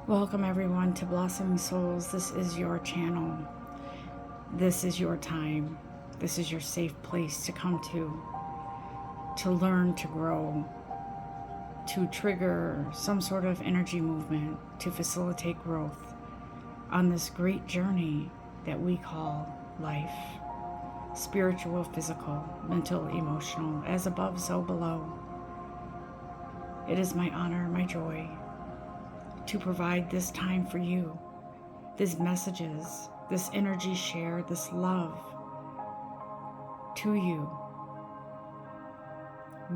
Welcome everyone to Blossoming Souls. This is your channel. This is your time. This is your safe place to come to learn, to grow, to trigger some sort of energy movement, to facilitate growth on this great journey that we call life. Spiritual, physical, mental, emotional, as above, so below. It is my honor, my joy, to provide this time for you, these messages, this energy share, this love to you,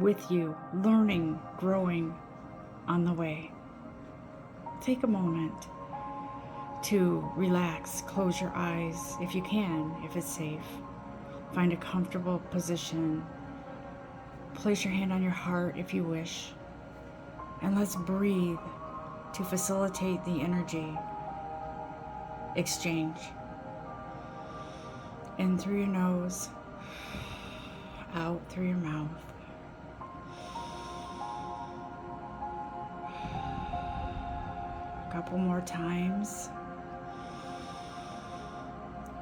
with you, learning, growing on the way. Take a moment to relax, close your eyes if you can, if it's safe. Find a comfortable position. Place your hand on your heart if you wish. And let's breathe to facilitate the energy exchange. In through your nose, out through your mouth. A couple more times.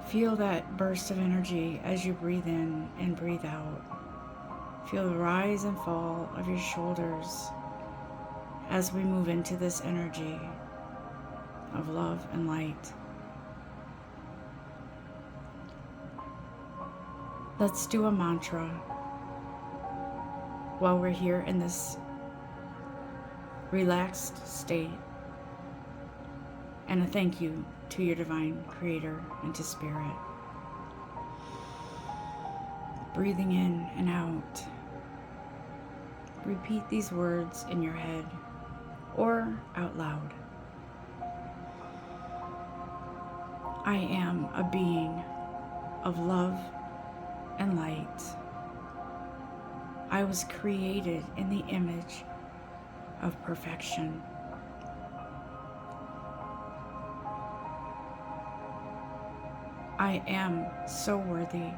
Feel that burst of energy as you breathe in and breathe out. Feel the rise and fall of your shoulders as we move into this energy of love and light. Let's do a mantra while we're here in this relaxed state, and a thank you to your divine creator and to spirit. Breathing in and out. Repeat these words in your head or out loud. I am a being of love and light. I was created in the image of perfection. I am so worthy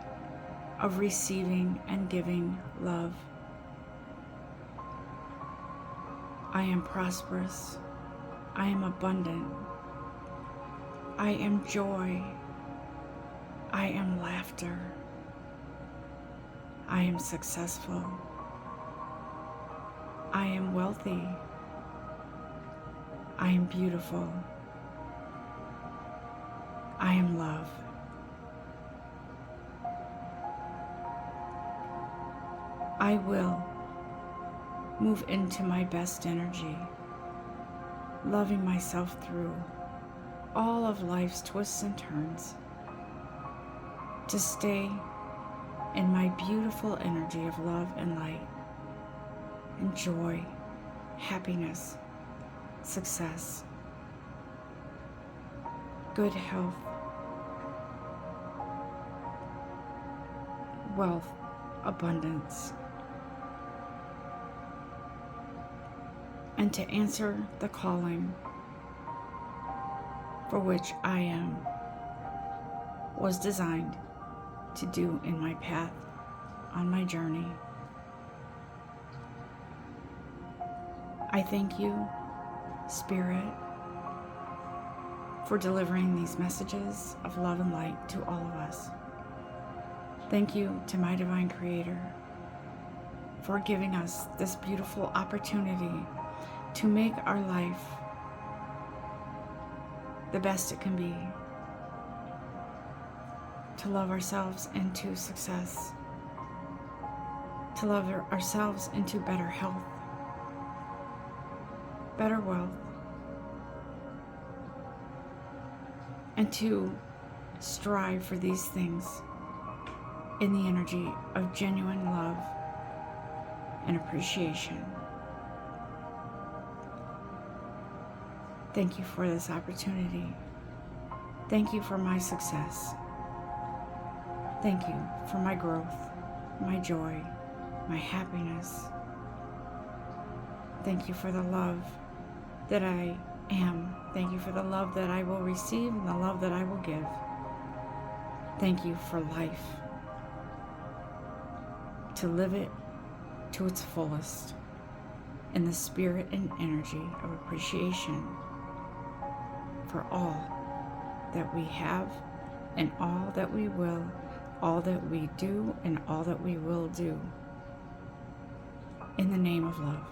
of receiving and giving love. I am prosperous. I am abundant. I am joy. I am laughter. I am successful. I am wealthy. I am beautiful. I am love. I will move into my best energy, loving myself through all of life's twists and turns, to stay in my beautiful energy of love and light, and joy, happiness, success, good health, wealth, abundance, and to answer the calling for which I was designed to do in my path on my journey. I thank you, Spirit, for delivering these messages of love and light to all of us. Thank you to my divine creator for giving us this beautiful opportunity to make our life the best it can be, to love ourselves into success, to love ourselves into better health, better wealth, and to strive for these things in the energy of genuine love and appreciation. Thank you for this opportunity. Thank you for my success. Thank you for my growth, my joy, my happiness. Thank you for the love that I am. Thank you for the love that I will receive and the love that I will give. Thank you for life, to live it to its fullest in the spirit and energy of appreciation for all that we have and all that we will, all that we do and all that we will do, in the name of love.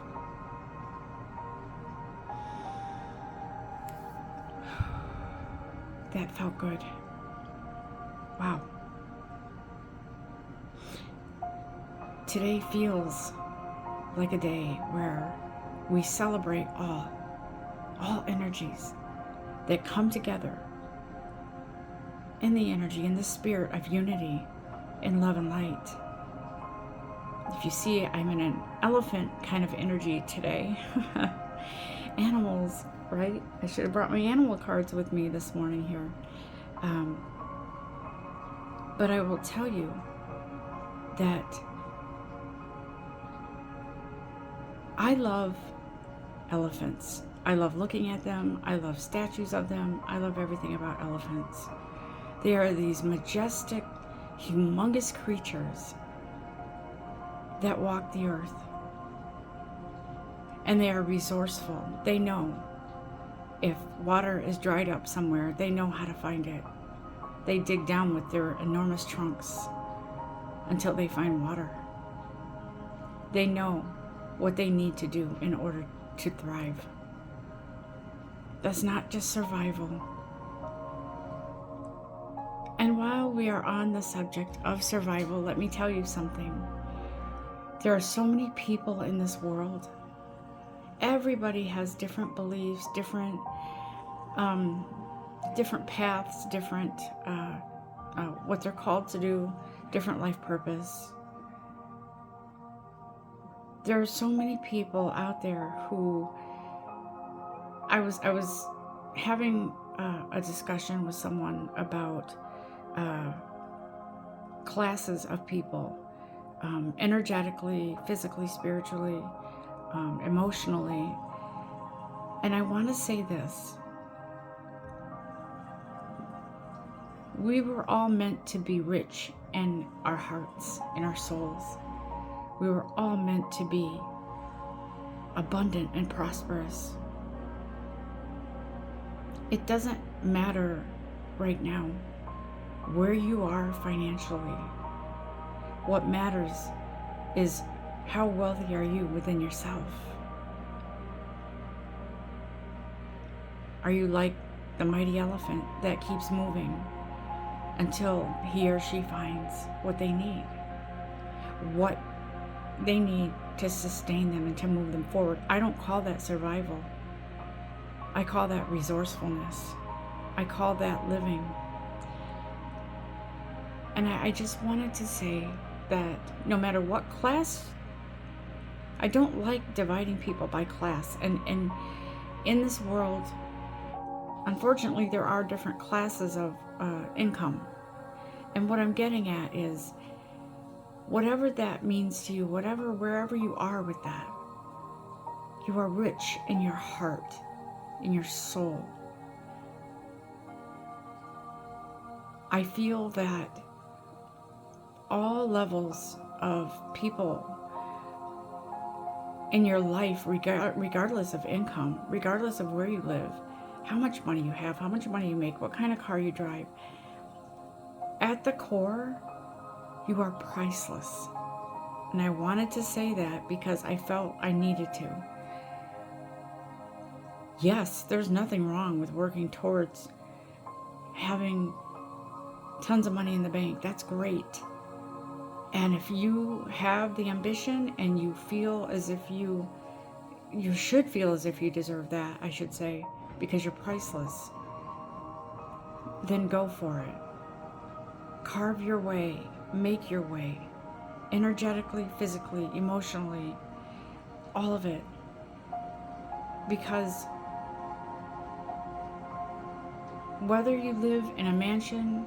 That felt good. Wow. Today feels like a day where we celebrate all energies that come together in the energy, in the spirit of unity, in love and light. If you see, I'm in an elephant kind of energy today. Animals, right? I should have brought my animal cards with me this morning here. But I will tell you that I love elephants. I love looking at them. I love statues of them. I love everything about elephants. They are these majestic, humongous creatures that walk the earth. And they are resourceful. They know if water is dried up somewhere, they know how to find it. They dig down with their enormous trunks until they find water. They know what they need to do in order to thrive. That's not just survival. And while we are on the subject of survival, let me tell you something. There are so many people in this world. Everybody has different beliefs, different paths, different what they're called to do, different life purpose. There are so many people out there who I was having a discussion with someone about classes of people, energetically, physically, spiritually, emotionally. And I want to say this. We were all meant to be rich in our hearts, in our souls. We were all meant to be abundant and prosperous. It doesn't matter right now where you are financially. What matters is how wealthy are you within yourself? Are you like the mighty elephant that keeps moving until he or she finds what they need? What they need to sustain them and to move them forward. I don't call that survival. I call that resourcefulness. I call that living. And I just wanted to say that no matter what class, I don't like dividing people by class. And in this world, unfortunately, there are different classes of income. And what I'm getting at is, whatever that means to you, wherever you are with that, you are rich in your heart, in your soul. I feel that all levels of people in your life, regardless of income, regardless of where you live, how much money you have, how much money you make, what kind of car you drive, at the core, you are priceless. And I wanted to say that because I felt I needed to. Yes, there's nothing wrong with working towards having tons of money in the bank. That's great. And if you have the ambition and you feel as if you should feel as if you deserve that, I should say, because you're priceless, then go for it. Carve your way. Make your way, energetically, physically, emotionally, all of it. Because whether you live in a mansion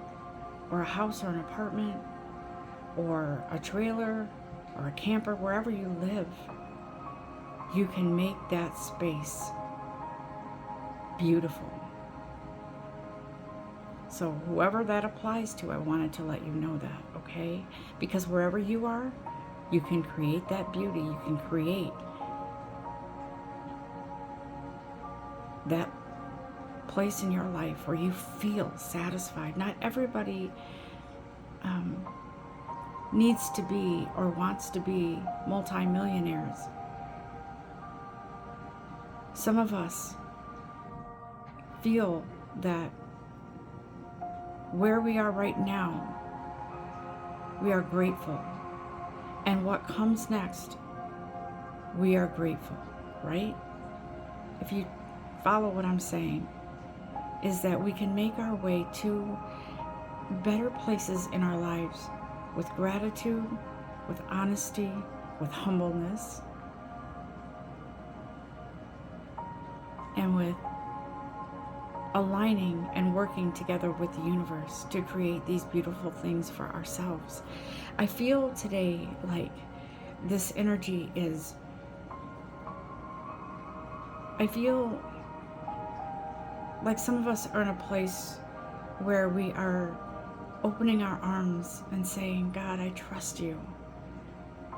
or a house or an apartment or a trailer or a camper, wherever you live, you can make that space beautiful. So whoever that applies to, I wanted to let you know that, okay? Because wherever you are, you can create that beauty. You can create that place in your life where you feel satisfied. Not everybody needs to be or wants to be multimillionaires. Some of us feel that where we are right now, we are grateful. And what comes next, we are grateful, right? If you follow what I'm saying, is that we can make our way to better places in our lives with gratitude, with honesty, with humbleness, and with aligning and working together with the universe to create these beautiful things for ourselves. I feel today like this energy is, I feel like some of us are in a place where we are opening our arms and saying, God, I trust you.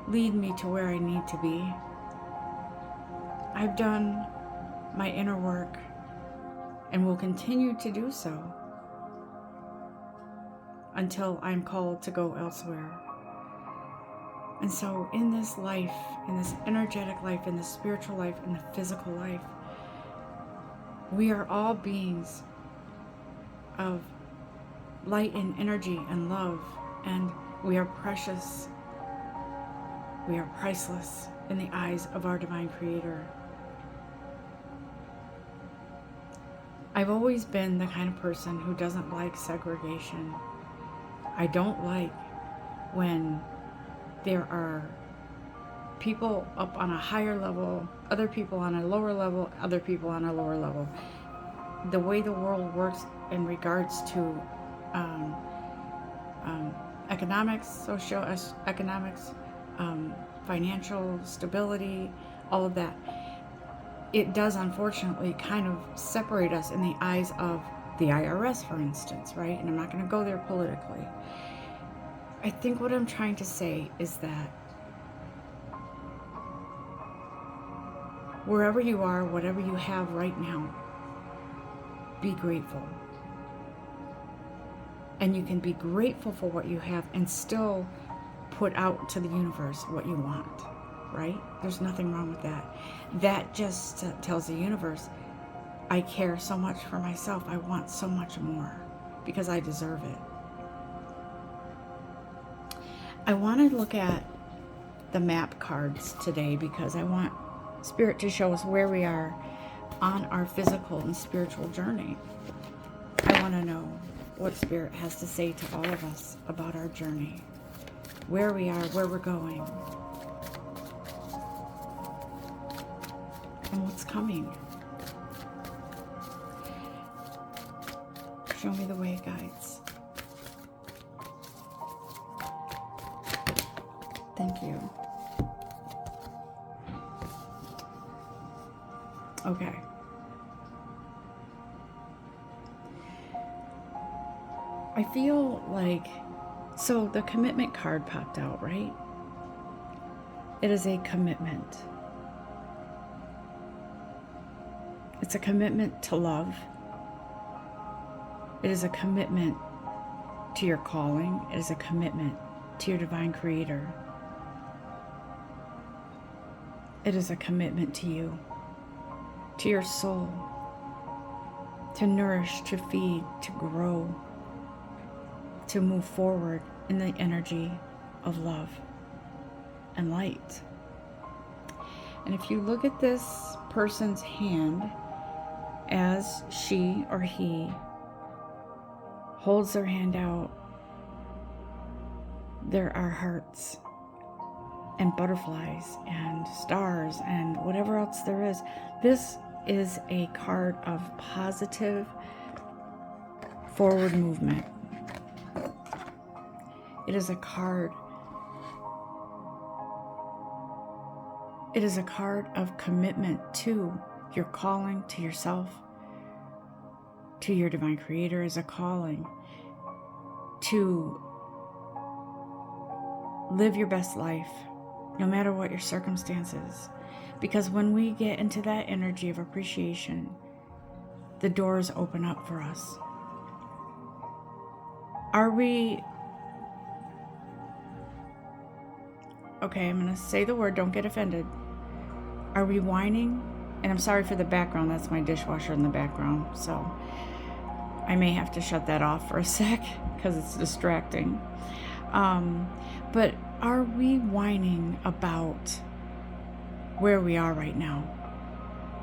Lead me to where I need to be. I've done my inner work and will continue to do so until I'm called to go elsewhere. And so in this life, in this energetic life, in the spiritual life, in the physical life, we are all beings of light and energy and love, and we are precious. We are priceless in the eyes of our divine creator. I've always been the kind of person who doesn't like segregation. I don't like when there are people up on a higher level, other people on a lower level, other people on a lower level. The way the world works in regards to economics, socio-economics, financial stability, all of that, it does unfortunately kind of separate us in the eyes of the IRS, for instance, right? And I'm not going to go there politically. I think what I'm trying to say is that wherever you are, whatever you have right now, be grateful. And you can be grateful for what you have and still put out to the universe what you want, right? There's nothing wrong with that. That just tells the universe, I care so much for myself. I want so much more because I deserve it. I want to look at the map cards today because I want Spirit to show us where we are on our physical and spiritual journey. I want to know what Spirit has to say to all of us about our journey, where we are, where we're going, and what's coming. Show me the way, guides. Thank you. Okay. I feel like, so the commitment card popped out, right? It is a commitment. It's a commitment to love. It is a commitment to your calling. It is a commitment to your divine creator. It is a commitment to you, to your soul, to nourish, to feed, to grow, to move forward in the energy of love and light. And if you look at this person's hand as she or he holds their hand out, there are hearts and butterflies and stars and whatever else there is. This is a card of positive forward movement. It is a card. It is a card of commitment to your calling, to yourself, to your divine creator. Is a calling to live your best life, no matter what your circumstances. Because when we get into that energy of appreciation, the doors open up for us. Are we... Okay, I'm going to say the word, don't get offended. Are we whining? And I'm sorry for the background, that's my dishwasher in the background, so I may have to shut that off for a sec because it's distracting. But are we whining about where we are right now?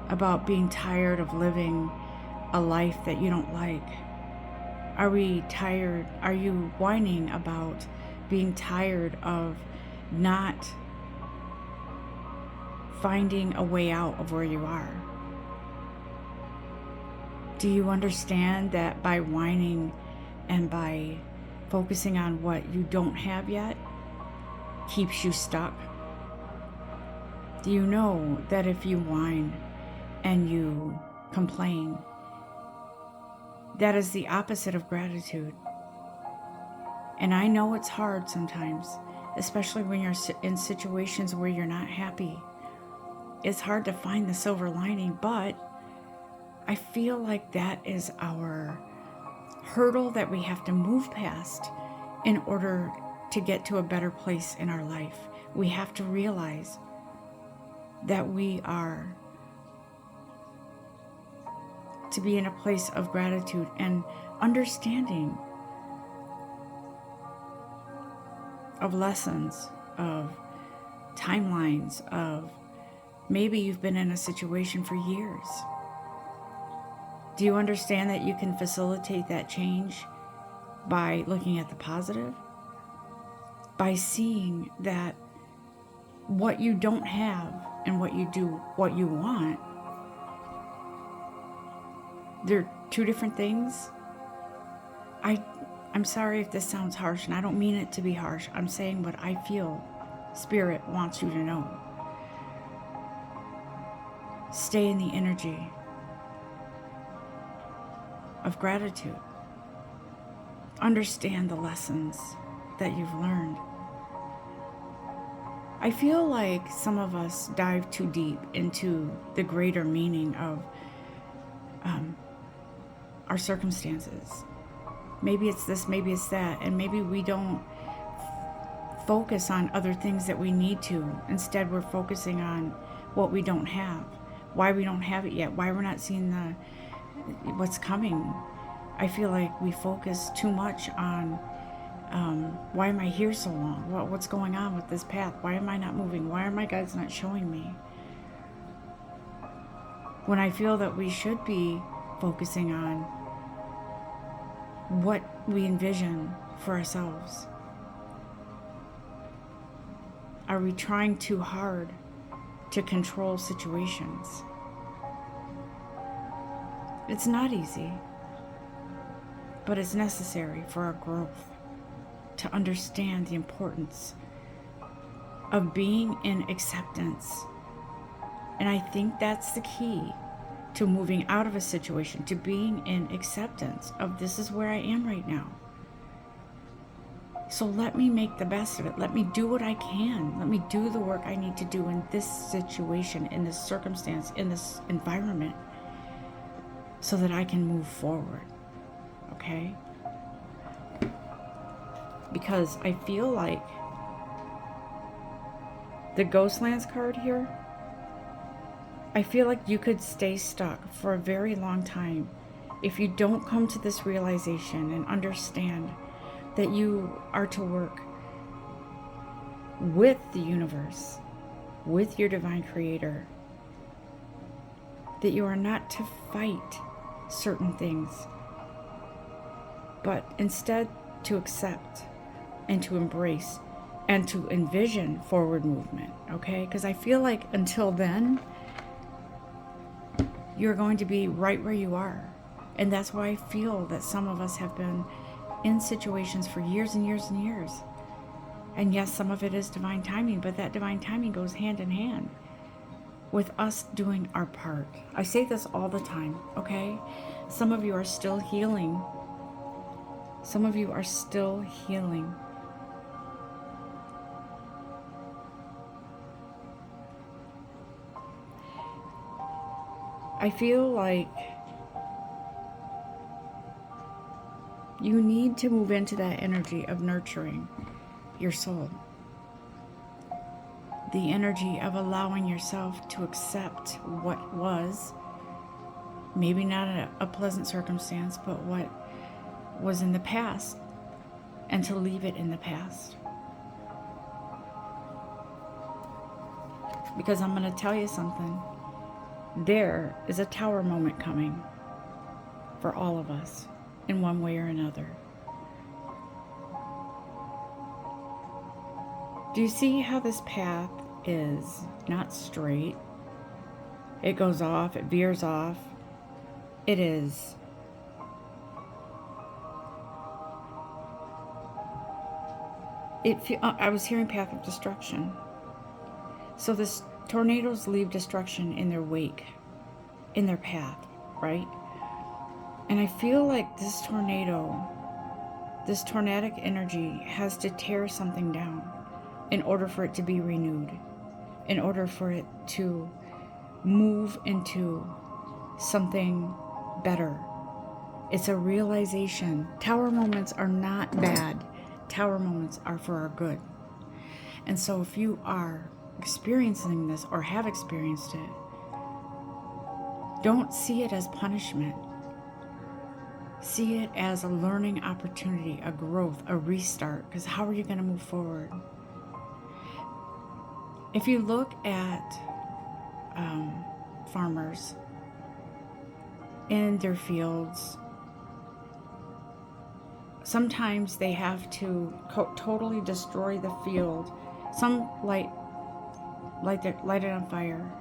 About being tired of living a life that you don't like? Are we tired? Are you whining about being tired of not finding a way out of where you are? Do you understand that by whining and by focusing on what you don't have yet keeps you stuck? Do you know that if you whine and you complain, that is the opposite of gratitude? And I know it's hard sometimes, especially when you're in situations where you're not happy. It's hard to find the silver lining, but I feel like that is our hurdle that we have to move past in order to get to a better place in our life. We have to realize that we are to be in a place of gratitude and understanding of lessons, of timelines, of maybe you've been in a situation for years. Do you understand that you can facilitate that change by looking at the positive? By seeing that what you don't have and what you do, what you want, they're two different things. I'm sorry if this sounds harsh, and I don't mean it to be harsh. I'm saying what I feel Spirit wants you to know. Stay in the energy of gratitude. Understand the lessons that you've learned. I feel like some of us dive too deep into the greater meaning of our circumstances. Maybe it's this, maybe it's that, and maybe we don't focus on other things that we need to. Instead, we're focusing on what we don't have, why we don't have it yet, why we're not seeing what's coming. I feel like we focus too much on why am I here so long? What's going on with this path? Why am I not moving? Why are my guides not showing me? When I feel that we should be focusing on what we envision for ourselves. Are we trying too hard to control situations? It's not easy, but it's necessary for our growth to understand the importance of being in acceptance. And I think that's the key to moving out of a situation, to being in acceptance of this is where I am right now. So let me make the best of it. Let me do what I can. Let me do the work I need to do in this situation, in this circumstance, in this environment, so that I can move forward. Okay? Because I feel like the Ghostlands card here, I feel like you could stay stuck for a very long time if you don't come to this realization and understand that you are to work with the universe, with your divine creator, that you are not to fight certain things, but instead to accept and to embrace and to envision forward movement, okay? Because I feel like until then, you're going to be right where you are. And that's why I feel that some of us have been in situations for years and years and years. And yes, some of it is divine timing, but that divine timing goes hand in hand with us doing our part. I say this all the time, okay? Some of you are still healing. Some of you are still healing. I feel like You need to move into that energy of nurturing your soul. The energy of allowing yourself to accept what was, maybe not a pleasant circumstance, but what was in the past, and to leave it in the past. Because I'm going to tell you something. There is a tower moment coming for all of us in one way or another. Do you see how this path is not straight? It goes off, it veers off. It is I was hearing path of destruction. So this tornadoes leave destruction in their wake, in their path, right? And I feel like this tornado, this tornadic energy has to tear something down in order for it to be renewed, in order for it to move into something better. It's a realization. Tower moments are not bad. Tower moments are for our good. And so if you are experiencing this or have experienced it, don't see it as punishment. See it as a learning opportunity, a growth, a restart, because how are you going to move forward? If you look at farmers in their fields, sometimes they have to totally destroy the field. Some light it on fire.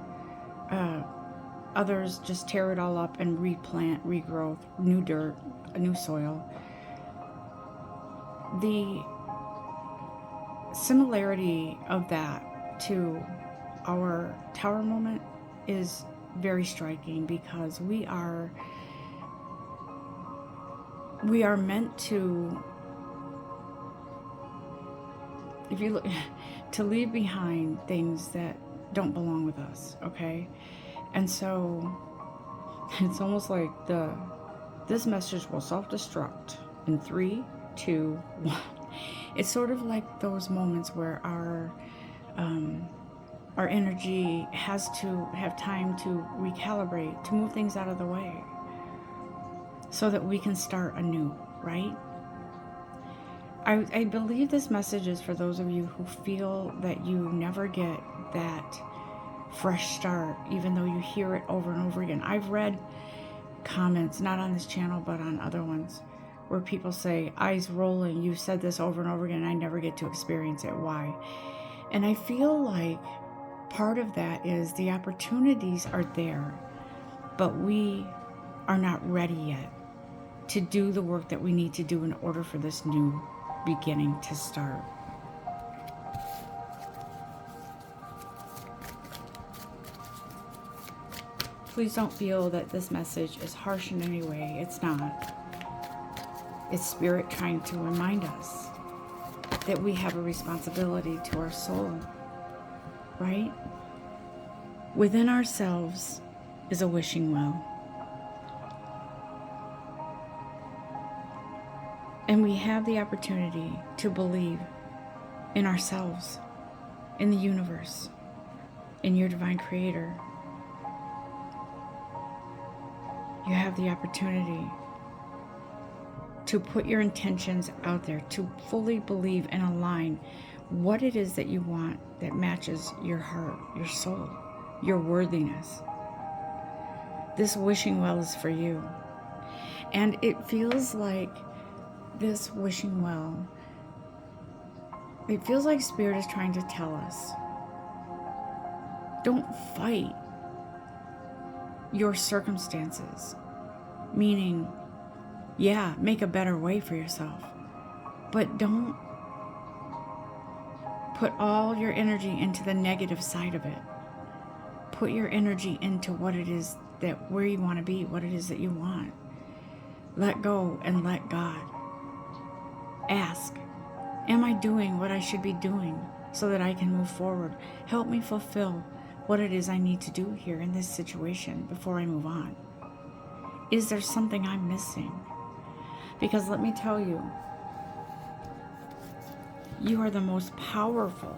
Others just tear it all up and replant, regrowth, new dirt, a new soil. The similarity of that to our tower moment is very striking, because we are meant to, if you look, to leave behind things that don't belong with us, okay? And so it's almost like this message will self-destruct in 3, 2, 1. It's sort of like those moments where our energy has to have time to recalibrate, to move things out of the way, so that we can start anew, right? I believe this message is for those of you who feel that you never get that fresh start, even though you hear it over and over again. I've read comments, not on this channel, but on other ones, where people say, eyes rolling, you've said this over and over again, and I never get to experience it. Why? And I feel like part of that is the opportunities are there, but we are not ready yet to do the work that we need to do in order for this new beginning to start. Please don't feel that this message is harsh in any way. It's not. It's Spirit trying to remind us that we have a responsibility to our soul, right? Within ourselves is a wishing well. And we have the opportunity to believe in ourselves, in the universe, in your divine creator. You have the opportunity to put your intentions out there, to fully believe and align what it is that you want that matches your heart, your soul, your worthiness. This wishing well is for you. And it feels like this wishing well, it feels like Spirit is trying to tell us, don't fight your circumstances. Meaning, yeah, make a better way for yourself, but don't put all your energy into the negative side of it. Put your energy into what it is that, where you want to be, what it is that you want. Let go and let God. Ask, am I doing what I should be doing so that I can move forward? Help me fulfill what it is I need to do here in this situation before I move on. Is there something I'm missing? Because let me tell you, you are the most powerful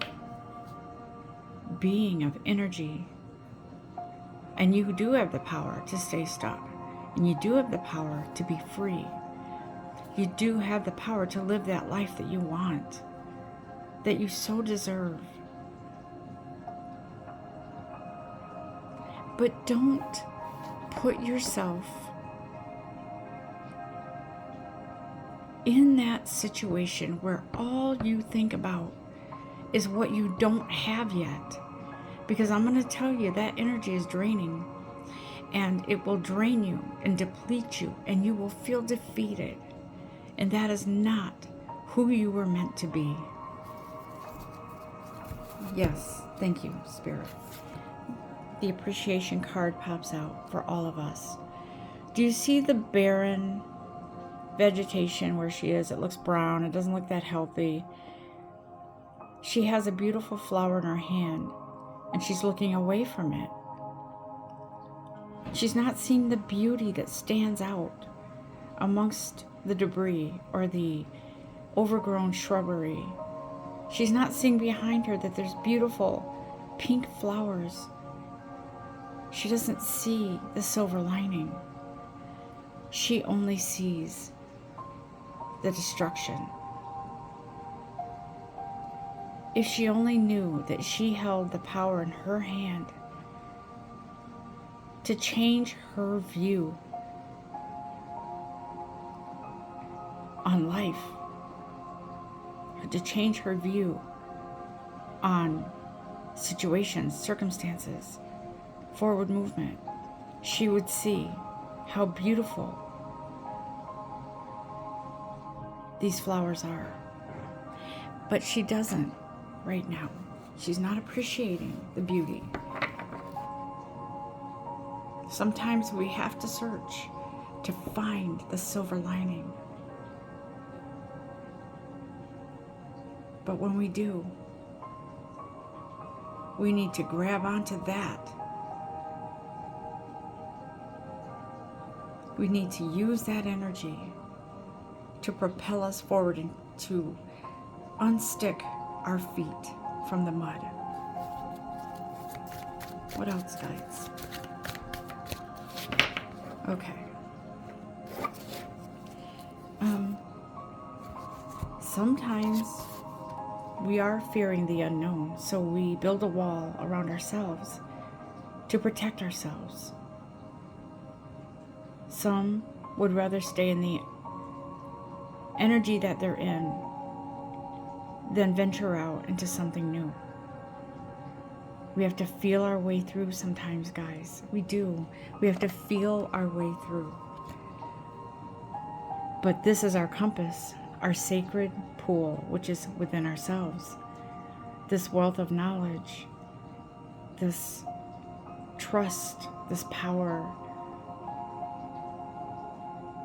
being of energy. And you do have the power to stay stuck. And you do have the power to be free. You do have the power to live that life that you want, that you so deserve. But don't put yourself in that situation where all you think about is what you don't have yet. Because I'm going to tell you, that energy is draining, and it will drain you and deplete you, and you will feel defeated. And that is not who you were meant to be. Yes, thank you, Spirit. The appreciation card pops out for all of us. Do you see the barren vegetation where she is? It looks brown. It doesn't look that healthy. She has a beautiful flower in her hand, and she's looking away from it. She's not seeing the beauty that stands out amongst the debris or the overgrown shrubbery. She's not seeing behind her that there's beautiful pink flowers. She doesn't see the silver lining. She only sees the destruction. If she only knew that she held the power in her hand to change her view on life, to change her view on situations, circumstances, forward movement, she would see how beautiful these flowers are. But she doesn't right now. She's not appreciating the beauty. Sometimes we have to search to find the silver lining. But when we do, we need to grab onto that. We need to use that energy to propel us forward and to unstick our feet from the mud. What else, guys? Okay. Sometimes we are fearing the unknown, so we build a wall around ourselves to protect ourselves. Some would rather stay in the energy that they're in than venture out into something new. We have to feel our way through sometimes, guys. We do. We have to feel our way through. But this is our compass, our sacred pool, which is within ourselves. This wealth of knowledge, this trust, this power,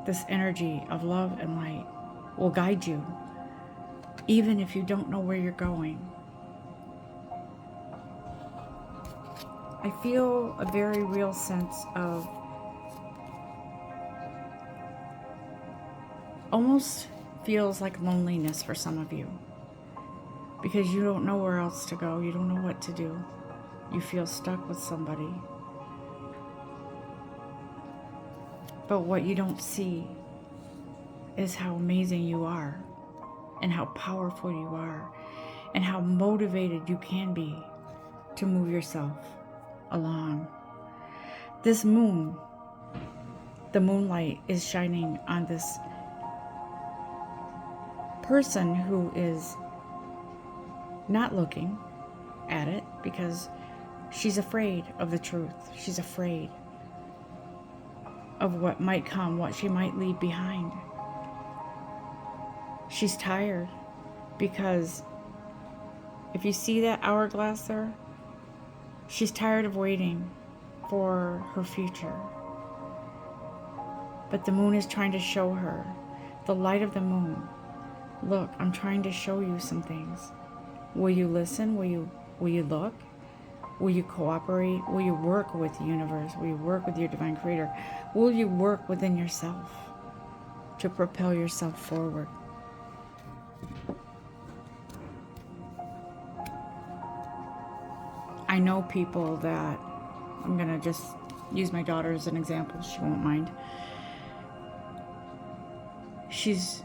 this energy of love and light will guide you, even if you don't know where you're going. I feel a very real sense of almost feels like loneliness for some of you, because you don't know where else to go. You don't know what to do. You feel stuck with somebody. But what you don't see is how amazing you are, and how powerful you are, and how motivated you can be to move yourself along. This moon, the moonlight is shining on this person who is not looking at it because she's afraid of the truth. She's afraid of what might come, what she might leave behind. She's tired because if you see that hourglass there, she's tired of waiting for her future. But the moon is trying to show her, the light of the moon, look, I'm trying to show you some things. Will you listen? Will you look? Will you cooperate? Will you work with the universe? Will you work with your divine creator? Will you work within yourself? to propel yourself forward. I know people that, I'm going to just use my daughter as an example, she won't mind. She's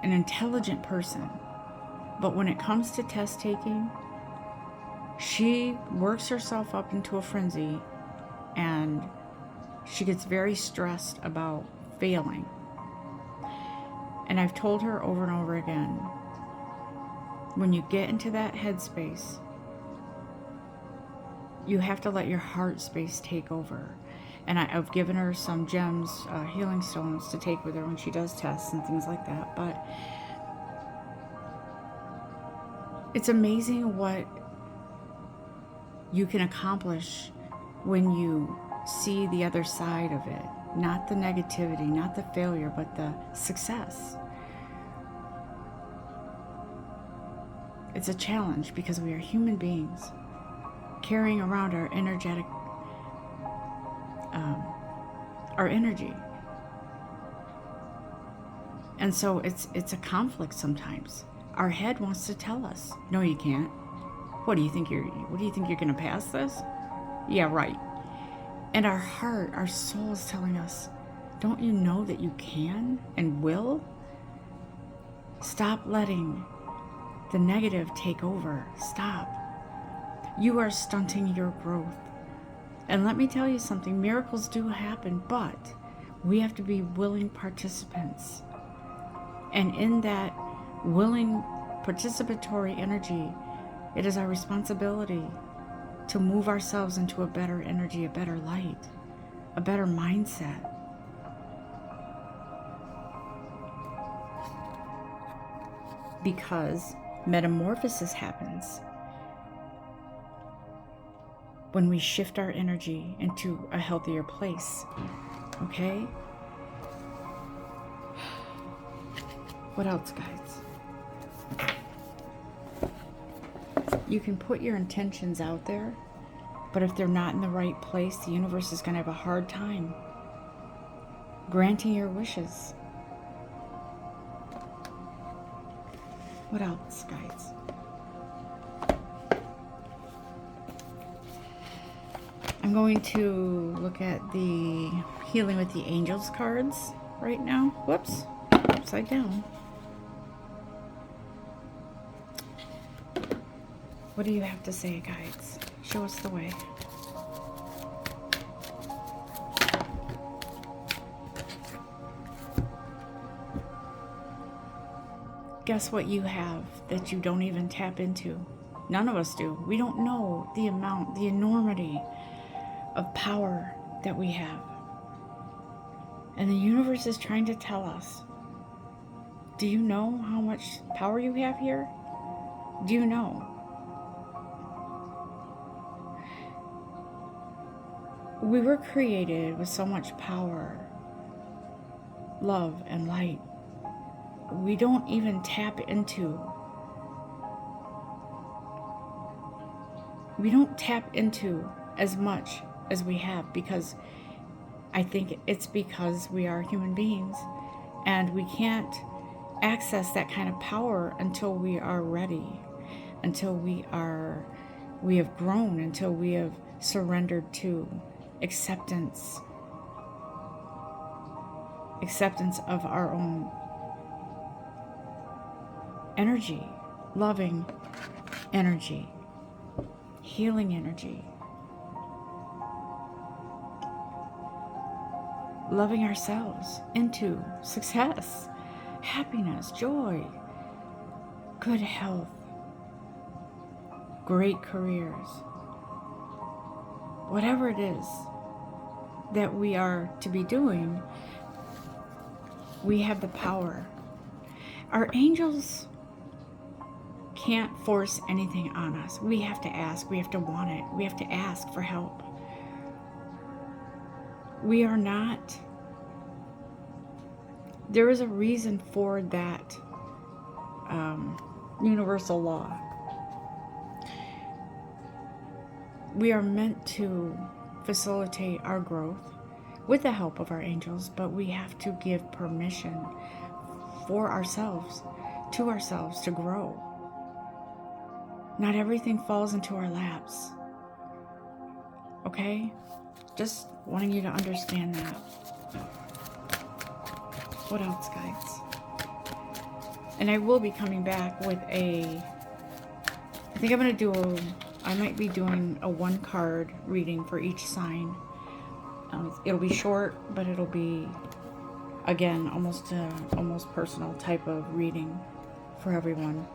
an intelligent person, but when it comes to test taking, she works herself up into a frenzy and she gets very stressed about failing. And I've told her over and over again, when you get into that headspace, you have to let your heart space take over. And I've given her some gems, healing stones to take with her when she does tests and things like that. But it's amazing what you can accomplish when you see the other side of it. Not the negativity, not the failure, but the success. It's a challenge because we are human beings carrying around our energetic, our energy. And so it's a conflict sometimes. Our head wants to tell us, no, you can't. What do you think you're going to pass this? Yeah, right. And our heart, our soul is telling us, don't you know that you can and will? Stop letting the negative take over. Stop. You are stunting your growth. And let me tell you something, miracles do happen, but we have to be willing participants. And in that willing participatory energy, it is our responsibility to move ourselves into a better energy, a better light, a better mindset. Because metamorphosis happens when we shift our energy into a healthier place. Okay? What else, guys? You can put your intentions out there, but if they're not in the right place, the universe is going to have a hard time granting your wishes. What else, guys? I'm going to look at the Healing with the Angels cards right now. Whoops, upside down. What do you have to say, guides? Show us the way. Guess what you have that you don't even tap into? None of us do. We don't know the amount, the enormity of power that we have. And the universe is trying to tell us, do you know how much power you have here? Do you know? We were created with so much power, love, and light. We don't even tap into. We don't tap into as much as we have, because I think it's because we are human beings and we can't access that kind of power until we are ready, until we have grown, until we have surrendered to acceptance of our own energy, loving energy, healing energy, loving ourselves into success, happiness, joy, good health, great careers. Whatever it is that we are to be doing, we have the power. Our angels can't force anything on us. We have to ask. We have to want it. We have to ask for help. We are not. There is a reason for that universal law. We are meant to facilitate our growth. with the help of our angels, but we have to give permission for ourselves, to ourselves, to grow. Not everything falls into our laps. Okay? Just wanting you to understand that. What else, guys? And I will be coming back with I think I'm going to do I might be doing a 1-card reading for each sign. It'll be short, but it'll be, again, almost personal type of reading for everyone.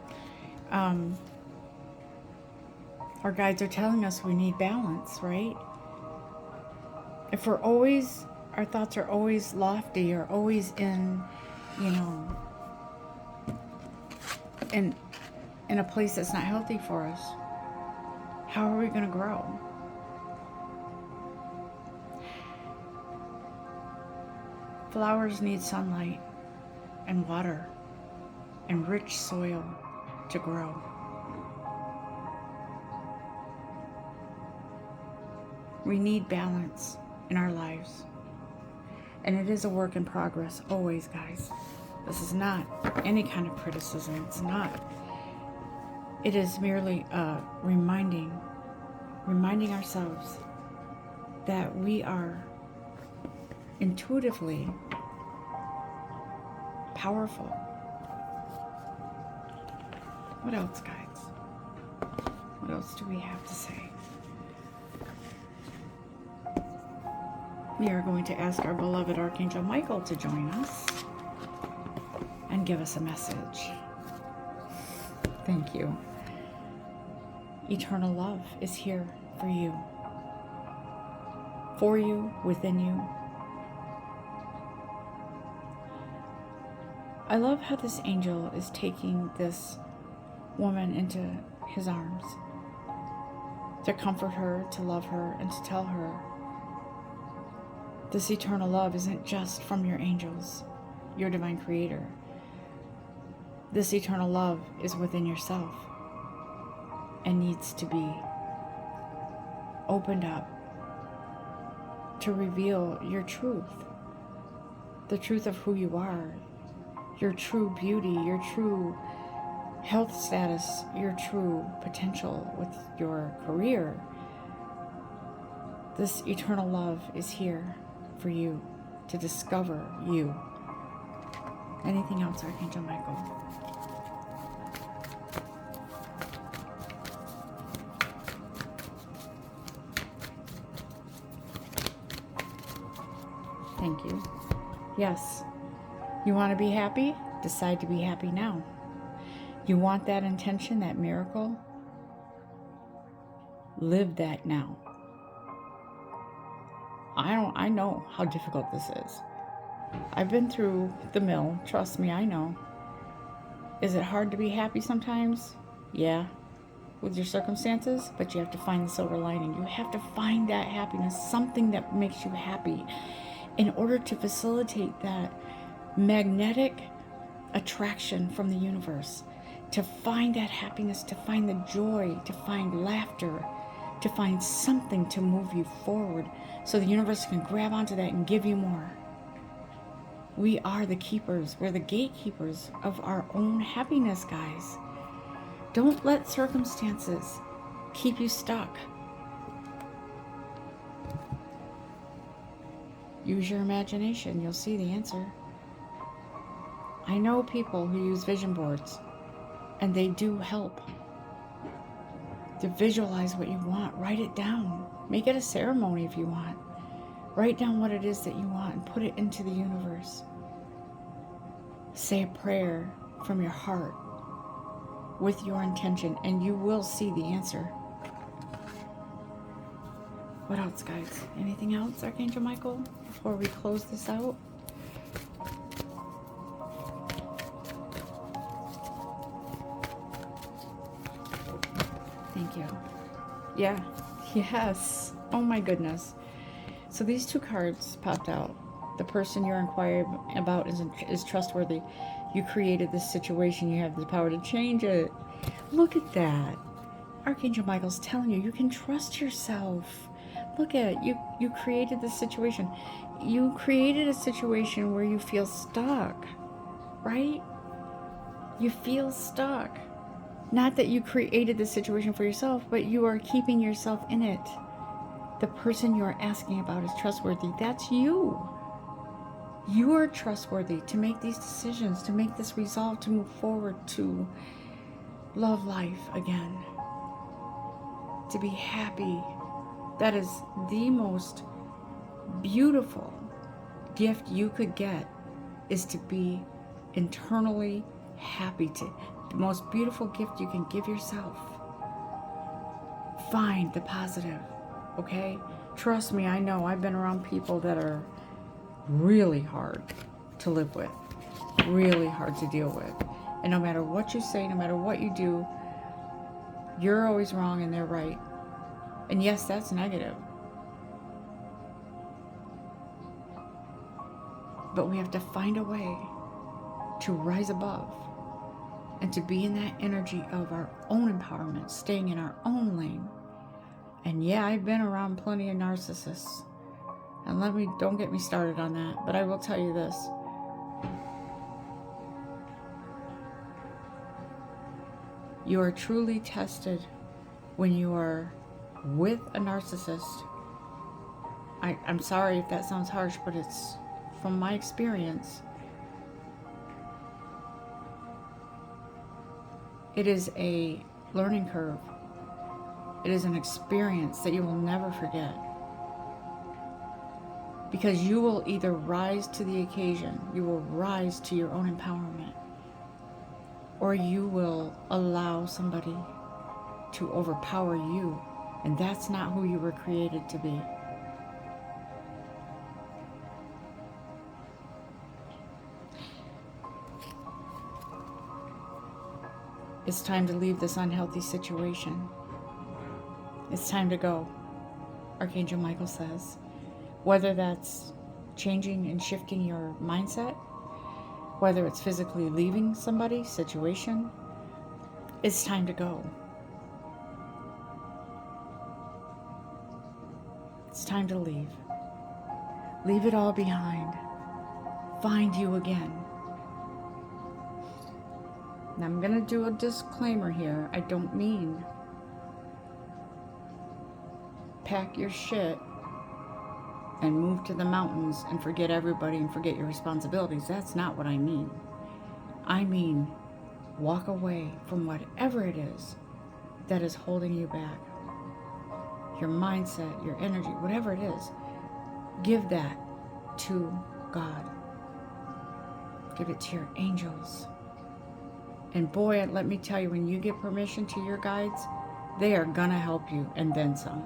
Our guides are telling us we need balance, right? If our thoughts are always lofty or always in, in a place that's not healthy for us, how are we going to grow? Flowers need sunlight and water and rich soil to grow. We need balance in our lives. And it is a work in progress, always, guys. This is not any kind of criticism. It's not. It is merely reminding ourselves that we are intuitively powerful. What else, guys? What else do we have to say? We are going to ask our beloved Archangel Michael to join us and give us a message. Thank you. Eternal love is here for you, within you. I love how this angel is taking this woman into his arms to comfort her, to love her, and to tell her this eternal love isn't just from your angels, your divine creator. This eternal love is within yourself and needs to be opened up to reveal your truth, the truth of who you are, your true beauty, your true health status, your true potential with your career. This eternal love is here for you to discover you. Anything else, Archangel Michael? Thank you. Yes. You want to be happy? Decide to be happy now. You want that intention, that miracle? Live that now. I know how difficult this is. I've been through the mill. Trust me, I know. Is it hard to be happy sometimes? Yeah, with your circumstances, but you have to find the silver lining. You have to find that happiness, something that makes you happy, in order to facilitate that magnetic attraction from the universe, to find that happiness, to find the joy, to find laughter, to find something to move you forward so the universe can grab onto that and give you more. We are the keepers. We're the gatekeepers of our own happiness, guys. Don't let circumstances keep you stuck. Use your imagination. You'll see the answer. I know people who use vision boards, and they do help. To visualize what you want, write it down. Make it a ceremony if you want. Write down what it is that you want and put it into the universe. Say a prayer from your heart with your intention, and you will see the answer. What else, guys? Anything else, Archangel Michael, before we close this out? Thank you. Yeah. Yes. Oh my goodness. So these two cards popped out. The person you're inquiring about is trustworthy. You created this situation. You have the power to change it. Look at that. Archangel Michael's telling you, you can trust yourself. Look at it. You created this situation. you created a situation where you feel stuck, right? You feel stuck. Not that you created the situation for yourself, but you are keeping yourself in it. The person you're asking about is trustworthy. That's you. You are trustworthy to make these decisions, to make this resolve, to move forward, to love life again, to be happy. That is the most beautiful gift you could get, is to be internally happy. The most beautiful gift you can give yourself. Find the positive, okay? Trust me, I know I've been around people that are really hard to live with, really hard to deal with. And no matter what you say, no matter what you do, you're always wrong and they're right. And yes, that's negative. But we have to find a way to rise above and to be in that energy of our own empowerment, staying in our own lane. And yeah, I've been around plenty of narcissists. And don't get me started on that, but I will tell you this. You are truly tested when you are with a narcissist. I'm sorry if that sounds harsh, but it's from my experience. It is a learning curve. It is an experience that you will never forget. Because you will either rise to the occasion, you will rise to your own empowerment, or you will allow somebody to overpower you. And that's not who you were created to be. It's time to leave this unhealthy situation. It's time to go, Archangel Michael says. Whether that's changing and shifting your mindset, whether it's physically leaving somebody, situation, it's time to go. It's time to leave. Leave it all behind. Find you again. Now I'm going to do a disclaimer here. I don't mean pack your shit and move to the mountains and forget everybody and forget your responsibilities. That's not what I mean. I mean, walk away from whatever it is that is holding you back. Your mindset, your energy, whatever it is, give that to God. Give it to your angels. And boy, let me tell you, when you give permission to your guides, they are gonna help you, and then some.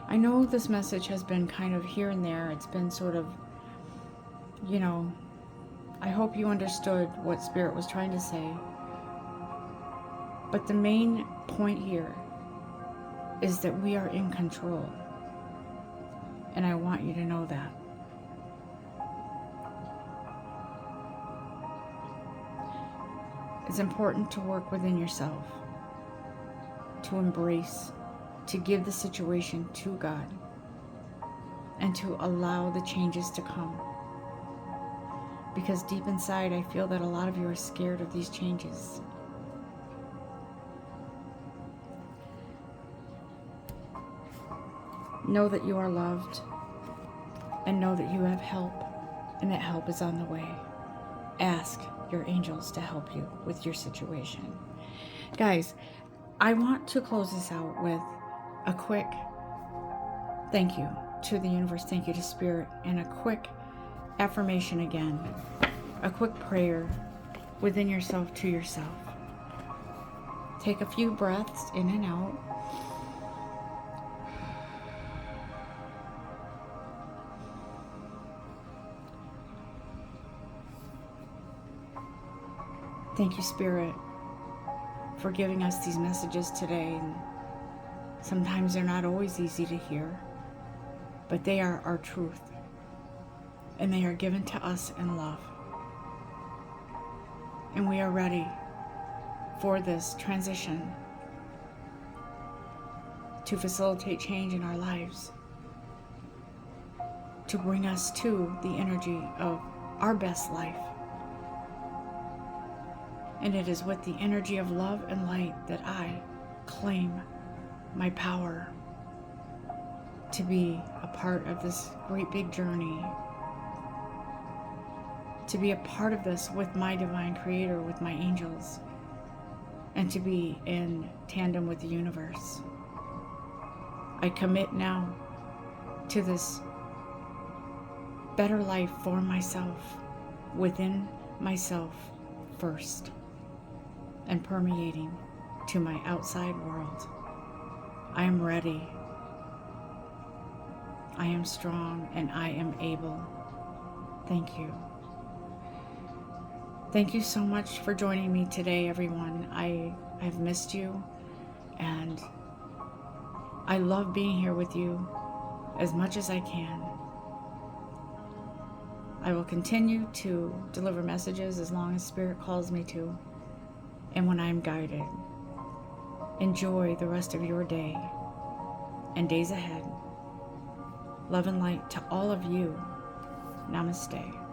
I know this message has been kind of here and there. It's been sort of, I hope you understood what Spirit was trying to say. But the main point here is that we are in control. And I want you to know that. It's important to work within yourself, to embrace, to give the situation to God, and to allow the changes to come. Because deep inside, I feel that a lot of you are scared of these changes. Know that you are loved, and know that you have help, and that help is on the way. Ask your angels to help you with your situation. Guys, I want to close this out with a quick thank you to the universe, thank you to Spirit, and a quick affirmation again, a quick prayer within yourself to yourself. Take a few breaths in and out. Thank you, Spirit, for giving us these messages today. And sometimes they're not always easy to hear, but they are our truth, and they are given to us in love. And we are ready for this transition to facilitate change in our lives. to bring us to the energy of our best life. And it is with the energy of love and light that I claim my power to be a part of this great big journey, to be a part of this with my divine creator, with my angels, and to be in tandem with the universe. I commit now to this better life for myself, within myself first, and permeating to my outside world. I am ready. I am strong and I am able. Thank you. Thank you so much for joining me today, everyone. I've missed you, and I love being here with you as much as I can. I will continue to deliver messages as long as Spirit calls me to, and when I'm guided. Enjoy the rest of your day and days ahead. Love and light to all of you. Namaste.